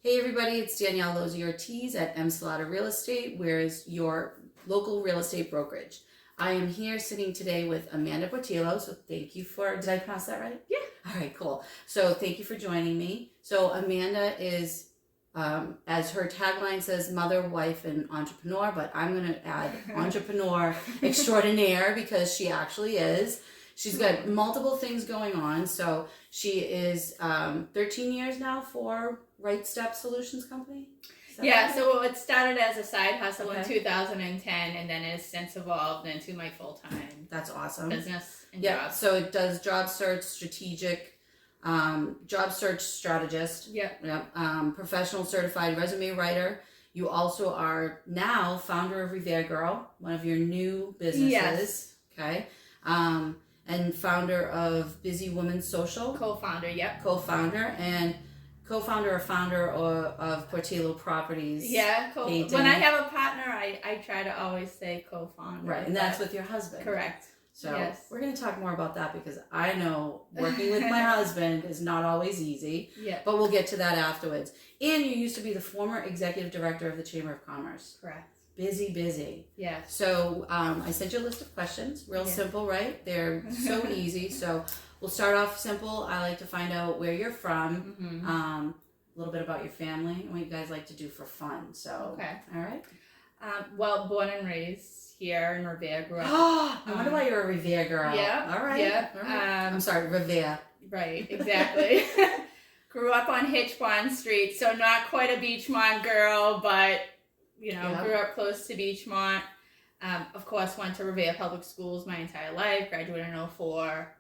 Hey everybody, it's Danielle Lozzi-Ortiz at M. Salata Real Estate, where is your local real estate brokerage. I am here sitting today with Amanda Portillo, so thank you for, did I pronounce that right? Yeah. All right, cool. So thank you for joining me. So Amanda is, as her tagline says, mother, wife, and entrepreneur, but I'm going to add entrepreneur extraordinaire because she actually is. She's got multiple things going on. So she is 13 years now for Right Step Solutions Company. Yeah, so it started as a side hustle in Okay. 2010, and then it has since evolved into my full-time That's awesome. business and Yeah, job. so it does job search, strategic, job search strategist. Yep. Yep. Professional certified resume writer. You also are now founder of Rever Girl, one of your new businesses. Yes. Okay. And founder of Bizzy Women Social. Co-founder, yep. Co-founder and co-founder or founder of Portillo Properties. Yeah, Painting. when I have a partner, I try to always say co-founder. Right, and that's with your husband. Correct. So yes. We're going to talk more about that because I know working with my husband is not always easy. Yeah. But we'll get to that afterwards. And you used to be the former executive director of the Chamber of Commerce. Correct. Busy. Yes. So I sent you a list of questions. Real simple, right? They're so easy. So we'll start off simple. I like to find out where you're from, a little bit about your family, and what you guys like to do for fun. So, okay. All right. Well, born and raised here in Revere. Grew up. I wonder why you're a Revere girl. Yeah. All right. Yeah. All right. I'm sorry, Revere. Right, exactly. Grew up on Hitchbond Street, so not quite a Beachmont girl, but, grew up close to Beachmont. Of course, went to Revere Public Schools my entire life, graduated in 2004,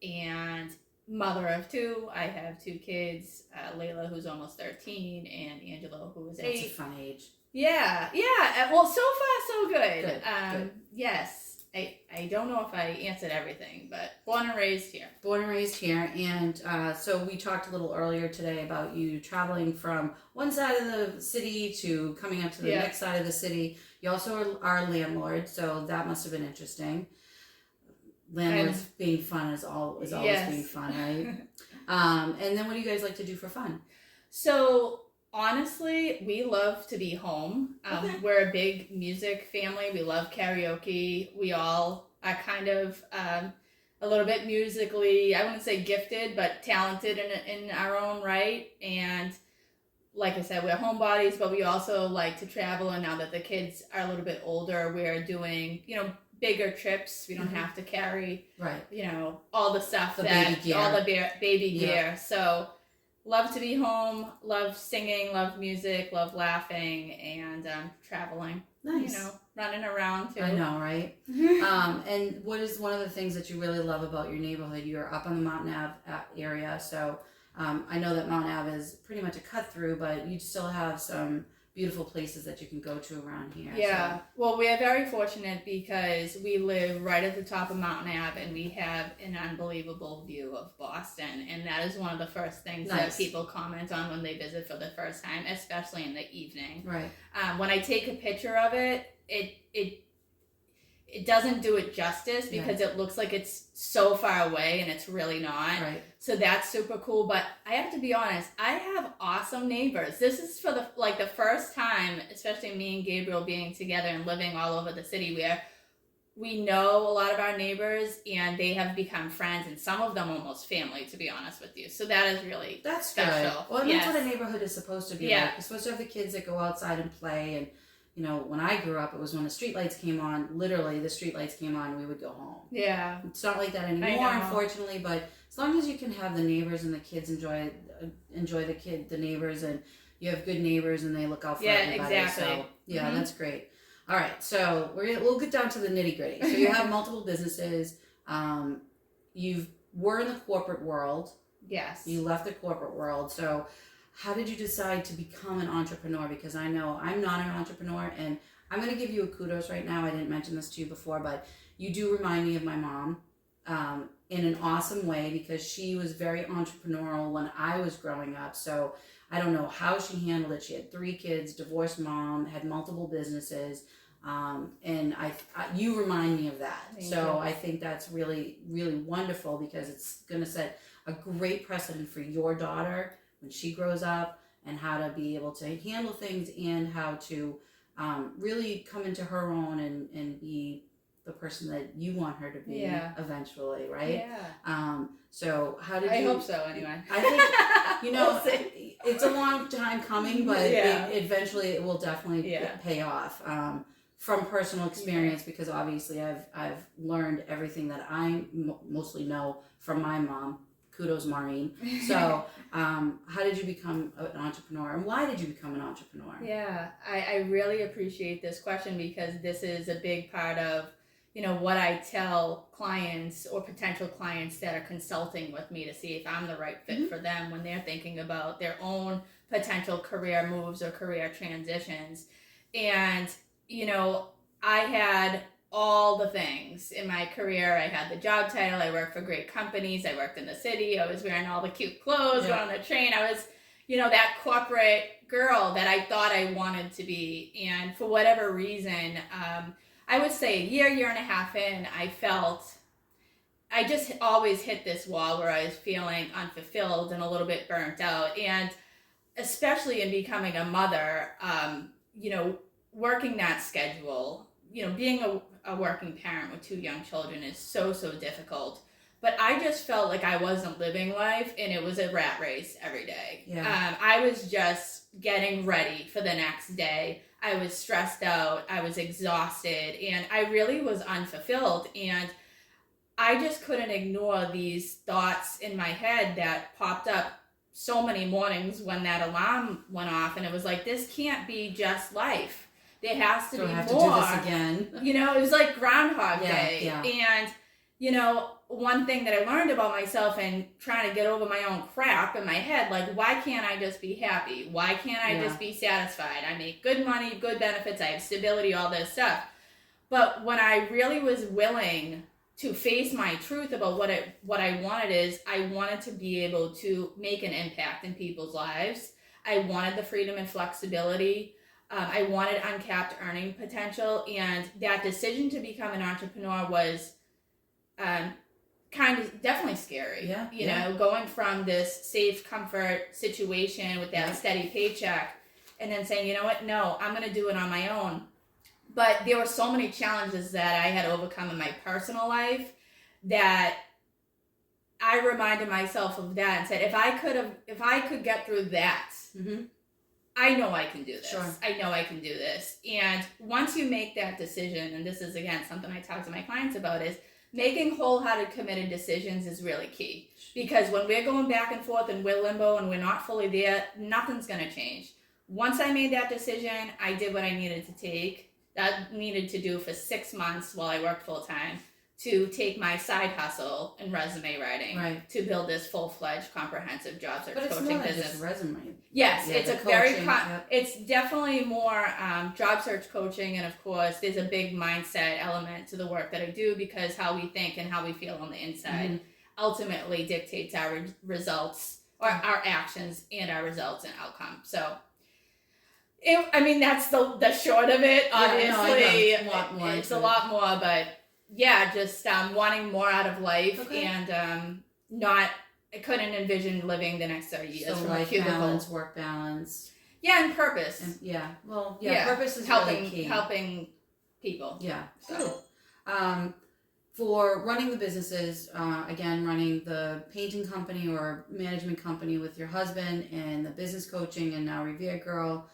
and mother of two. I have two kids, Layla, who's almost 13, and Angelo, who is 8. That's a fun age. Yeah. Well, so far, so good. Good. Yes. I don't know if I answered everything, but born and raised here. Born and raised here, and so we talked a little earlier today about you traveling from one side of the city to coming up to the next side of the city. You also are a landlord, so that must have been interesting. Landlords being fun is always being fun, right? And then what do you guys like to do for fun? So honestly, we love to be home. We're a big music family. We love karaoke. We all are kind of a little bit musically, I wouldn't say gifted, but talented in our own right. And like I said, we're homebodies, but we also like to travel. And now that the kids are a little bit older, we're doing, bigger trips. We don't have to carry, all the stuff all the baby gear. So love to be home, love singing, love music, love laughing, and traveling. Nice. Running around too. I know, right? And what is one of the things that you really love about your neighborhood? You're up on the Mountain Ave area, so I know that Mountain Ave is pretty much a cut through, but you still have some beautiful places that you can go to around here. Yeah. So. Well, we are very fortunate because we live right at the top of Mountain Ave, and we have an unbelievable view of Boston, and that is one of the first things that people comment on when they visit for the first time, especially in the evening. Right. When I take a picture of it, it doesn't do it justice because it looks like it's so far away, and it's really not. Right. So that's super cool. But I have to be honest, I have awesome neighbors. This is for the first time, especially me and Gabriel being together and living all over the city, where we know a lot of our neighbors and they have become friends, and some of them almost family, to be honest with you. So that is really special. Good. Well, that's what a neighborhood is supposed to be like. You're supposed to have the kids that go outside and play, and when I grew up, it was when the streetlights came on, literally the streetlights came on, we would go home. Yeah. It's not like that anymore, unfortunately, but as long as you can have the neighbors and the kids enjoy the neighbors, and you have good neighbors and they look out for everybody. Exactly. So, that's great. All right, so we'll get down to the nitty gritty. So you have multiple businesses. You were in the corporate world. Yes. You left the corporate world. So how did you decide to become an entrepreneur? Because I know I'm not an entrepreneur, and I'm going to give you a kudos right now. I didn't mention this to you before, but you do remind me of my mom in an awesome way, because she was very entrepreneurial when I was growing up. So I don't know how she handled it. She had 3 kids, divorced mom, had multiple businesses. And you remind me of that. Thank you. I think that's really, really wonderful, because it's going to set a great precedent for your daughter when she grows up, and how to be able to handle things, and how to really come into her own and be the person that you want her to be eventually, right? So how did you... I hope so, anyway. I think, you know, it's a long time coming, but eventually it will definitely pay off. From personal experience, because obviously I've learned everything that I mostly know from my mom. Kudos, Maureen. So how did you become an entrepreneur, and why did you become an entrepreneur? Yeah, I really appreciate this question, because this is a big part of, you know, what I tell clients or potential clients that are consulting with me to see if I'm the right fit for them when they're thinking about their own potential career moves or career transitions. And, you know, I had all the things in my career. I had the job title. I worked for great companies. I worked in the city. I was wearing all the cute clothes, going on the train. I was, you know, that corporate girl that I thought I wanted to be. And for whatever reason, I would say a year and a half in, I just always hit this wall where I was feeling unfulfilled and a little bit burnt out. And especially in becoming a mother, you know, working that schedule, you know, being a working parent with 2 young children is so difficult. But I just felt like I wasn't living life, and it was a rat race every day. I was just getting ready for the next day. I was stressed out. I was exhausted, and I really was unfulfilled. And I just couldn't ignore these thoughts in my head that popped up so many mornings when that alarm went off, and it was like, this can't be just life. There has to be more. To do this again. You know, it was like Groundhog Day. And, you know, one thing that I learned about myself and trying to get over my own crap in my head, like, why can't I just be happy? Why can't I just be satisfied? I make good money, good benefits, I have stability, all this stuff. But when I really was willing to face my truth about what I wanted is, I wanted to be able to make an impact in people's lives. I wanted the freedom and flexibility. I wanted uncapped earning potential, and that decision to become an entrepreneur was kind of definitely scary. You know, going from this safe comfort situation with that steady paycheck, and then saying, you know what, no, I'm going to do it on my own. But there were so many challenges that I had overcome in my personal life that I reminded myself of that and said, if I could get through that, I know I can do this. I know I can do this. And once you make that decision, and this is, again, something I talk to my clients about, is making wholehearted, committed decisions is really key. Because when we're going back and forth and we're limbo and we're not fully there, nothing's going to change. Once I made that decision, I did what I needed to do for 6 months while I worked full time, to take my side hustle in resume writing to build this full-fledged comprehensive job search coaching business. Just resume. Yes, it's a coaching, it's definitely more job search coaching, and of course there's a big mindset element to the work that I do, because how we think and how we feel on the inside ultimately dictates our results, or our actions and our results and outcome. So that's the short of it. Obviously, it's a lot more, but just wanting more out of life, and I couldn't envision living the next 30 years from a cubicle. Balance, work balance. Yeah, and purpose. Purpose is really key. Helping people. Yeah. So, for running the businesses, again, running the painting company or management company with your husband, and the business coaching, and now Rever Girl,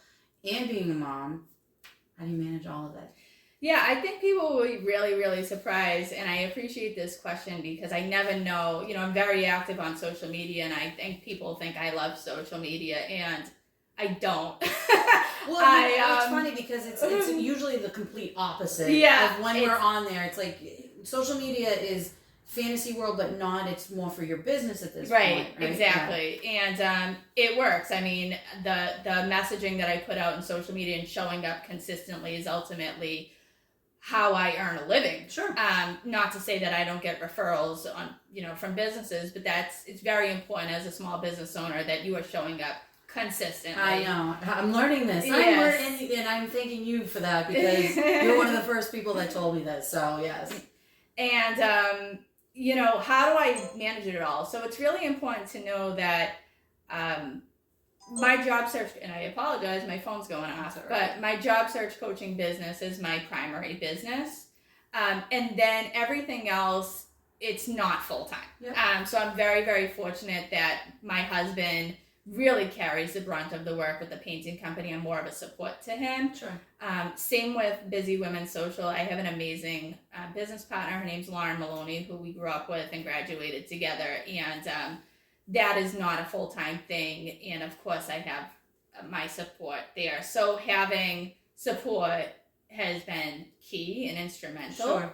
and being a mom, how do you manage all of that? Yeah, I think people will be really, really surprised, and I appreciate this question because I never know. You know, I'm very active on social media, and I think people think I love social media, and I don't. Well, it's funny because it's usually the complete opposite. Of when we're on there, it's like social media is fantasy world, but not. It's more for your business at this point. Right, exactly. Yeah. And it works. I mean, the messaging that I put out in social media and showing up consistently is ultimately how I earn a living. Sure. Not to say that I don't get referrals from businesses, but it's very important as a small business owner that you are showing up consistently. I know. I'm learning this. Yes. And I'm thanking you for that, because you're one of the first people that told me this. So, yes. And, how do I manage it all? So it's really important to know that my job search, and I apologize, my phone's going off, but my job search coaching business is my primary business. And then everything else, it's not full-time. Yeah. So I'm very, very fortunate that my husband really carries the brunt of the work with the painting company. I'm more of a support to him. Sure. Same with Bizzy Women Social. I have an amazing business partner. Her name's Lauren Maloney, who we grew up with and graduated together. And that is not a full-time thing. And of course, I have my support there. So having support has been key and instrumental. Sure.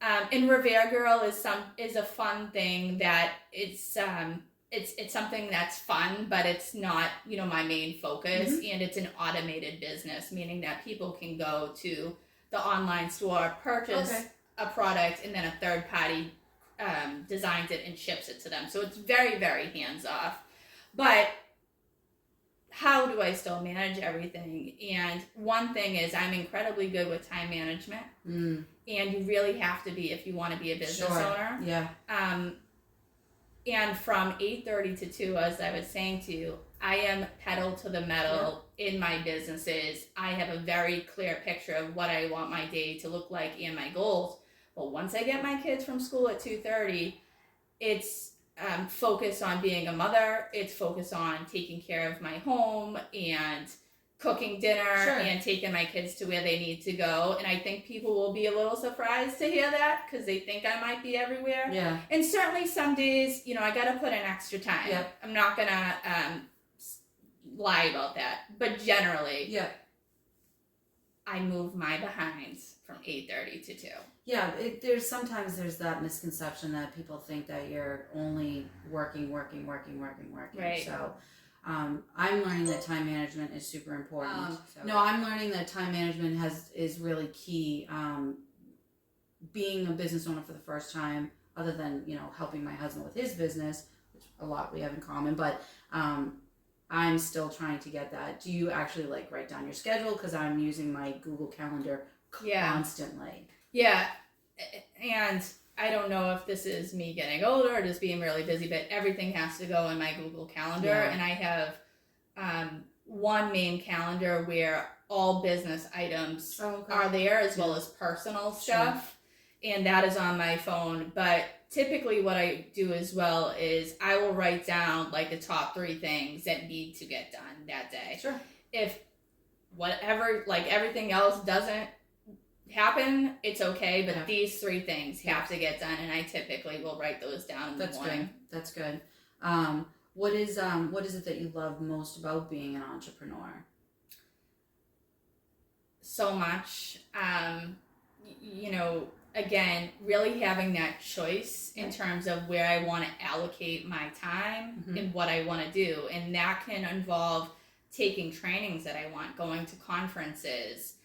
And Rever Girl is a fun thing that it's something that's fun, but it's not, my main focus. Mm-hmm. And it's an automated business, meaning that people can go to the online store, purchase a product, and then a third party designs it and ships it to them. So it's very, very hands off. But how do I still manage everything? And one thing is I'm incredibly good with time management. And you really have to be if you want to be a business owner. Yeah. And from 8:30 to 2, as I was saying to you, I am pedal to the metal in my businesses. I have a very clear picture of what I want my day to look like and my goals. But once I get my kids from school at 2:30, it's focused on being a mother. It's focused on taking care of my home and cooking dinner and taking my kids to where they need to go. And I think people will be a little surprised to hear that because they think I might be everywhere. Yeah. And certainly some days, I got to put in extra time. Yep. I'm not going to lie about that. But generally, I move my behinds from 8:30 to 2. Yeah, there's that misconception that people think that you're only working. Right. So I'm learning that time management is super important. I'm learning that time management is really key. Being a business owner for the first time, other than helping my husband with his business, which a lot we have in common, but I'm still trying to get that. Do you actually write down your schedule? Because I'm using my Google Calendar constantly. Yeah, and I don't know if this is me getting older or just being really busy, but everything has to go in my Google Calendar. And I have one main calendar where all business items are there, as well as personal stuff. And that is on my phone. But typically what I do as well is I will write down the top 3 things that need to get done that day. Sure. If whatever, everything else doesn't happen, it's okay, but these 3 things have to get done, and I typically will write those down in the morning. That's good. What is it that you love most about being an entrepreneur? So much. Again, really having that choice in terms of where I want to allocate my time and what I want to do, and that can involve taking trainings that I want, going to conferences,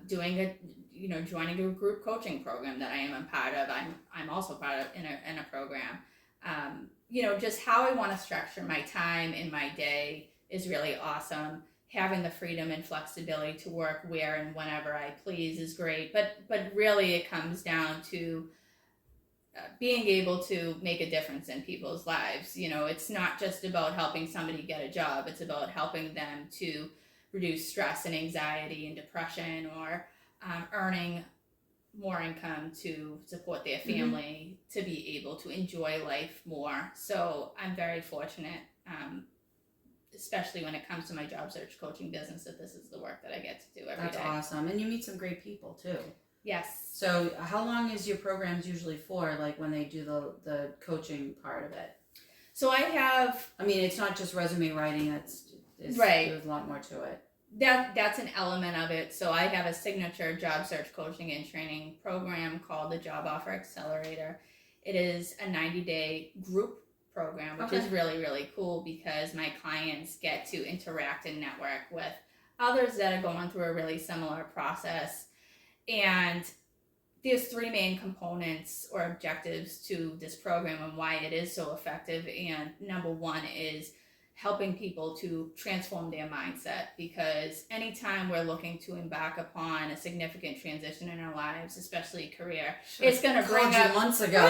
joining a group coaching program that I am a part of. I'm also part of in a program. Just how I want to structure my time in my day is really awesome. Having the freedom and flexibility to work where and whenever I please is great. But really it comes down to being able to make a difference in people's lives. It's not just about helping somebody get a job. It's about helping them to reduce stress and anxiety and depression, or earning more income to support their family, to be able to enjoy life more. So I'm very fortunate, especially when it comes to my job search coaching business, that this is the work that I get to do every day. That's awesome. And you meet some great people too. Yes. So how long is your programs usually for, when they do the coaching part of it? So I have... it's not just resume writing. Right. There's a lot more to it. That's an element of it. So I have a signature job search coaching and training program called the Job Offer Accelerator. It is a 90-day group program, which is really, really cool because my clients get to interact and network with others that are going through a really similar process. And there's 3 main components or objectives to this program and why it is so effective. And number 1 is helping people to transform their mindset, because anytime we're looking to embark upon a significant transition in our lives, especially career, it's going to bring up... months ago.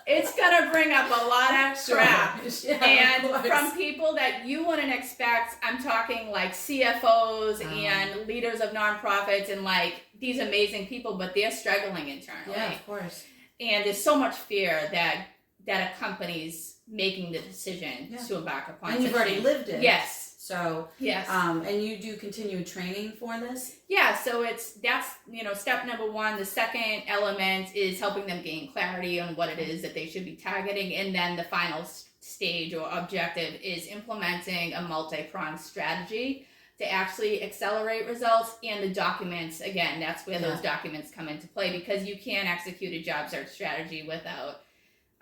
it's gonna bring up a lot of crap. Yeah, and from people that you wouldn't expect. I'm talking like CFOs and leaders of nonprofits and like these amazing people, but they're struggling internally. Yeah, of course. And there's so much fear that a company's making the decision to embark upon. And you've already lived it. Yes. So yes. And you do continued training for this? Yeah, so that's step number one. The second element is helping them gain clarity on what it is that they should be targeting, and then the final stage or objective is implementing a multi-pronged strategy to actually accelerate results. And the documents, again, that's where those documents come into play, because you can't execute a job search strategy without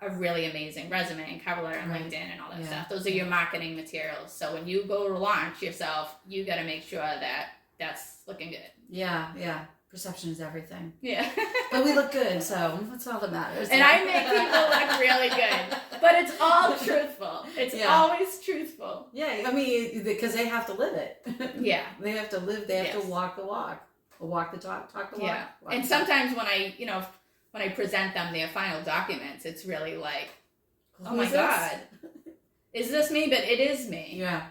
a really amazing resume and cover letter and LinkedIn and all that stuff. Those are your marketing materials. So when you go to launch yourself, you got to make sure that that's looking good. Yeah. Perception is everything. Yeah. But we look good, so that's all that matters. And I make people look really good. But it's all truthful. It's always truthful. Yeah, I mean, because they have to live it. Yeah. They have to live, they have to walk the walk. Or walk the talk, talk the walk. Yeah. And sometimes when I present them their final documents, it's really like, oh my God, is this me? But it is me. Yeah.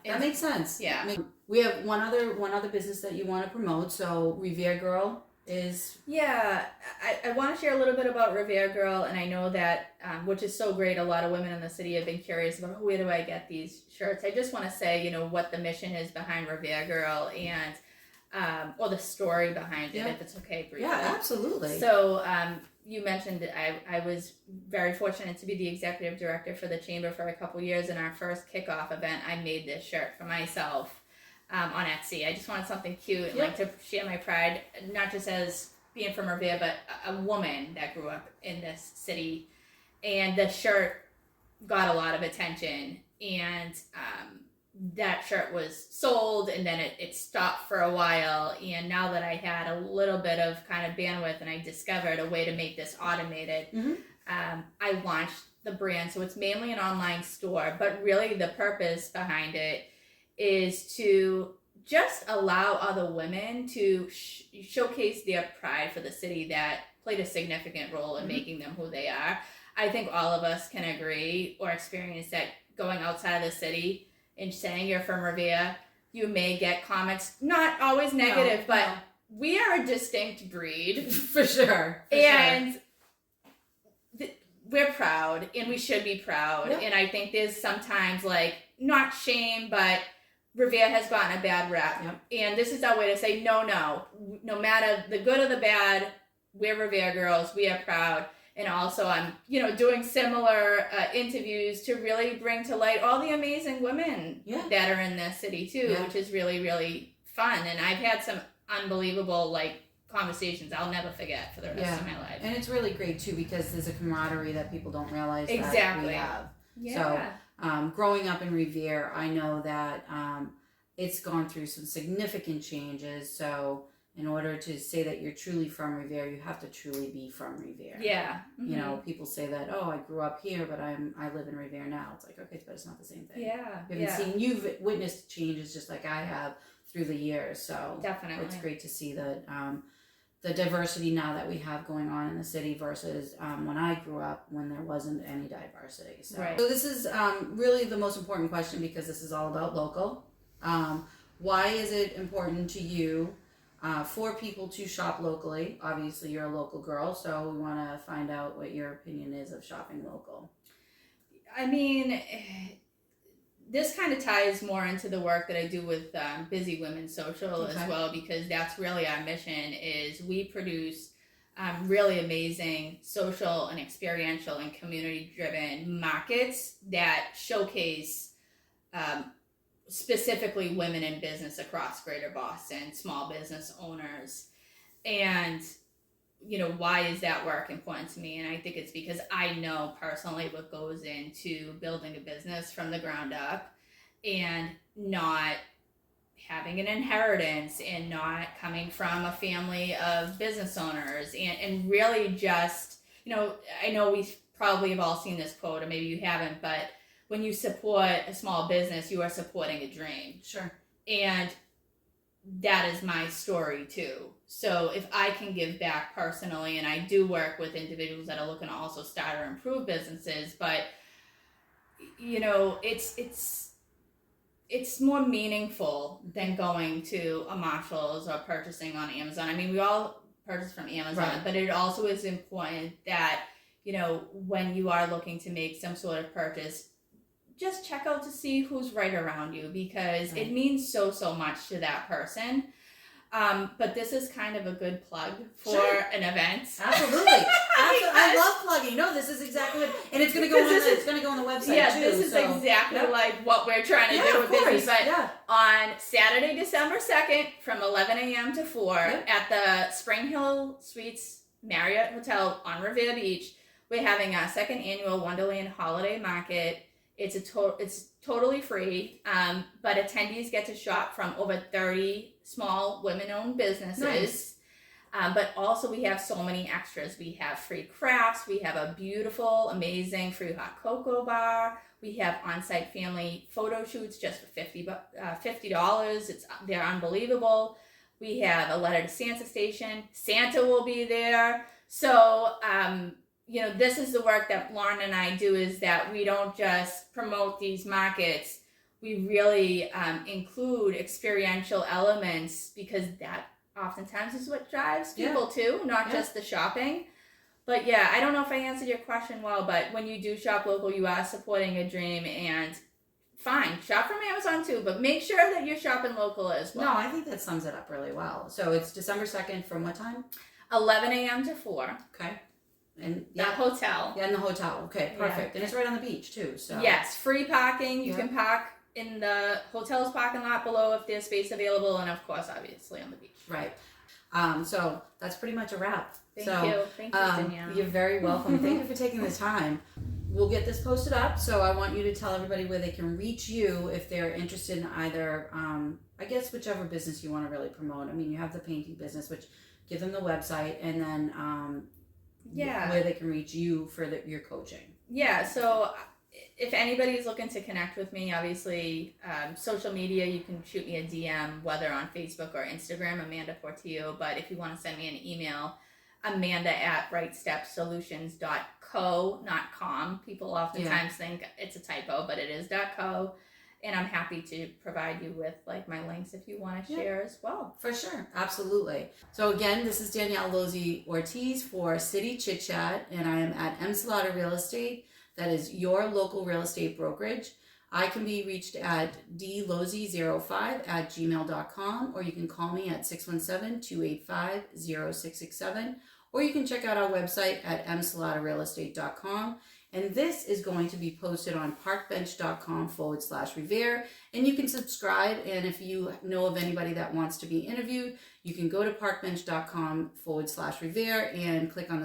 That makes sense. Yeah. I mean, we have one other business that you want to promote. So Rever Girl is. Yeah, I want to share a little bit about Rever Girl, and I know that, which is so great. A lot of women in the city have been curious about where do I get these shirts. I just want to say, what the mission is behind Rever Girl and. Or the story behind it, if it's okay for you. Yeah, absolutely. So you mentioned that I was very fortunate to be the executive director for the chamber for a couple years. In our first kickoff event, I made this shirt for myself on Etsy. I just wanted something cute and like to share my pride, not just as being from Revere, but a woman that grew up in this city. And the shirt got a lot of attention, and that shirt was sold, and then it stopped for a while. And now that I had a little bit of kind of bandwidth and I discovered a way to make this automated, I launched the brand. So it's mainly an online store, but really the purpose behind it is to just allow other women to showcase their pride for the city that played a significant role in making them who they are. I think all of us can agree or experience that going outside of the city and saying you're from Revere, you may get comments, not always negative, but we are a distinct breed. For sure. And we're proud, and we should be proud. Yep. And I think there's sometimes like, not shame, but Revere has gotten a bad rep. Yep. And this is our way to say, no matter the good or the bad, we're Revere girls, we are proud. And also I'm, doing similar interviews to really bring to light all the amazing women that are in this city too, which is really, really fun. And I've had some unbelievable conversations I'll never forget for the rest of my life. And it's really great too, because there's a camaraderie that people don't realize that we have. Yeah. So growing up in Revere, I know that it's gone through some significant changes. So in order to say that you're truly from Revere, you have to truly be from Revere. Yeah. Mm-hmm. People say that, I grew up here, but I live in Revere now. It's like, okay, but it's not the same thing. Yeah. You've witnessed changes just like I have through the years. So definitely, it's great to see that the diversity now that we have going on in the city versus when I grew up, when there wasn't any diversity. So this is really the most important question, because this is all about local. Why is it important to you for people to shop locally? Obviously, you're a local girl, so we want to find out what your opinion is of shopping local. I mean, this kind of ties more into the work that I do with Bizzy Women Social as well, because that's really our mission. Is we produce really amazing social and experiential and community-driven markets that showcase specifically women in business across Greater Boston, small business owners. And, why is that work important to me? And I think it's because I know personally what goes into building a business from the ground up, and not having an inheritance, and not coming from a family of business owners, and really just, I know we probably have all seen this quote, or maybe you haven't, but when you support a small business, you are supporting a dream. Sure. And that is my story too. So if I can give back personally, and I do work with individuals that are looking to also start or improve businesses, but you know, it's more meaningful than going to a Marshall's or purchasing on Amazon. I mean, we all purchase from Amazon, Right. but it also is important that, you know, when you are looking to make some sort of purchase, just check out to see who's right around you, because Right. it means so much to that person. But this is kind of a good plug for Sure. an event. Absolutely. I love plugging. No, this is exactly what, and it's gonna go on. It's gonna go on the website Yeah, too. this is so, exactly yeah. like what we're trying to do of with course. Bizzy. But Yeah. on Saturday, December 2nd, from 11 a.m. to 4 Yep. at the Spring Hill Suites Marriott Hotel on Revere Beach, we're having our second annual Wonderland Holiday Market. It's totally free, but attendees get to shop from over 30 small women-owned businesses. Nice. But also we have so many extras. We have free crafts. We have a beautiful, amazing free hot cocoa bar. We have on-site family photo shoots just for $50. They're unbelievable. We have a letter to Santa station. Santa will be there. So, you know, this is the work that Lauren and I do, is that we don't just promote these markets. We really include experiential elements, because that oftentimes is what drives people too, not just the shopping. But yeah, I don't know if I answered your question well, but when you do shop local, you are supporting a dream, and fine, shop from Amazon too, but make sure that you're shopping local as well. No, I think that sums it up really well. So it's December 2nd from what time? 11 a.m. to 4. Okay. And The hotel. Yeah, in the hotel. Okay, perfect. Yeah. And it's right on the beach too. So Yes, free parking. You Yeah. can park in the hotel's parking lot below if there's space available, and of course, obviously, on the beach. Right. So that's pretty much a wrap. Thank you, Danielle. You're very welcome. Thank you for taking the time. We'll get this posted up, so I want you to tell everybody where they can reach you if they're interested in either, I guess, whichever business you want to really promote. I mean, you have the painting business, which give them the website, and then where they can reach you for your coaching. Yeah, so if anybody's looking to connect with me, obviously, social media, you can shoot me a DM, whether on Facebook or Instagram, Amanda Portillo. But if you want to send me an email, amanda@rightstepsolutions.co, not com. People oftentimes think it's a typo, but it is .co. And I'm happy to provide you with like my links if you want to share as well. For sure. Absolutely. So again, this is Danielle Lozzi Ortiz for City Chit Chat, and I am at M. Slaughter Real Estate. That is your local real estate brokerage. I can be reached at dlozzi05@gmail.com, or you can call me at 617-285-0667, or you can check out our website at mslaughterrealestate.com. And this is going to be posted on parkbench.com/Revere. And you can subscribe. And if you know of anybody that wants to be interviewed, you can go to parkbench.com/Revere and click on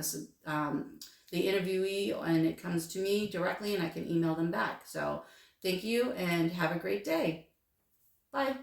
the interviewee, and it comes to me directly, and I can email them back. So thank you, and have a great day. Bye.